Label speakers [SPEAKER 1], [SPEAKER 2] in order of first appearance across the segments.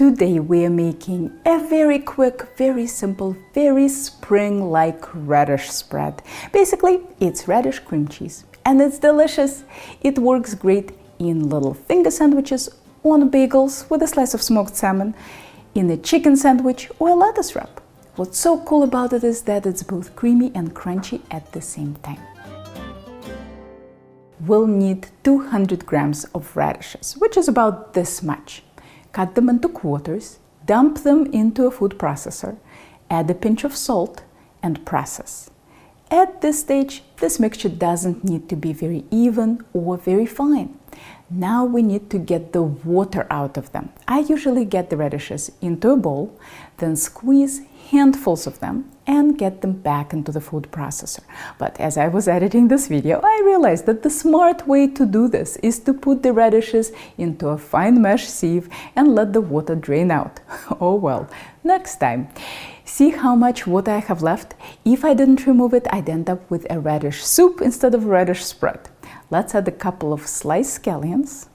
[SPEAKER 1] Today we are making a very quick, very simple, very spring-like radish spread. Basically, it's radish cream cheese and it's delicious. It works great in little finger sandwiches, on bagels with a slice of smoked salmon, in a chicken sandwich or a lettuce wrap. What's so cool about it is that it's both creamy and crunchy at the same time. We'll need 200 grams of radishes, which is about this much. Cut them into quarters, dump them into a food processor, add a pinch of salt, and process. At this stage, this mixture doesn't need to be very even or very fine. Now we need to get the water out of them. I usually get the radishes into a bowl, then squeeze handfuls of them and get them back into the food processor. But as I was editing this video, I realized that the smart way to do this is to put the radishes into a fine mesh sieve and let the water drain out. Oh well, next time. See how much water I have left? If I didn't remove it, I'd end up with a radish soup instead of a radish spread. Let's add a couple of sliced scallions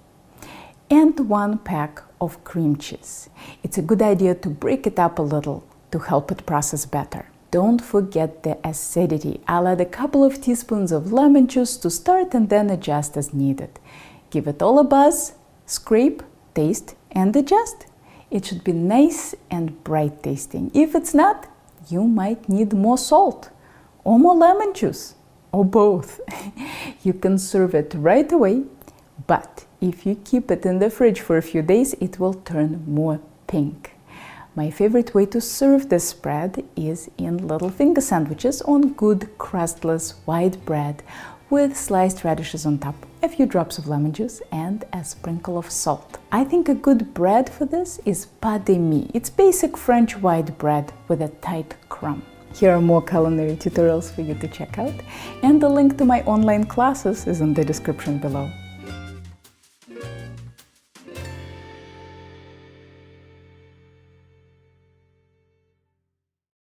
[SPEAKER 1] and 1 pack of cream cheese. It's a good idea to break it up a little to help it process better. Don't forget the acidity. I'll add a couple of teaspoons of lemon juice to start and then adjust as needed. Give it all a buzz, scrape, taste, and adjust. It should be nice and bright tasting. If it's not, you might need more salt or more lemon juice or both. You can serve it right away, but if you keep it in the fridge for a few days, it will turn more pink. My favorite way to serve this spread is in little finger sandwiches on good crustless white bread with sliced radishes on top, a few drops of lemon juice, and a sprinkle of salt. I think a good bread for this is pain de mie. It's basic French white bread with a tight crumb. Here are more culinary tutorials for you to check out, and the link to my online classes is in the description below.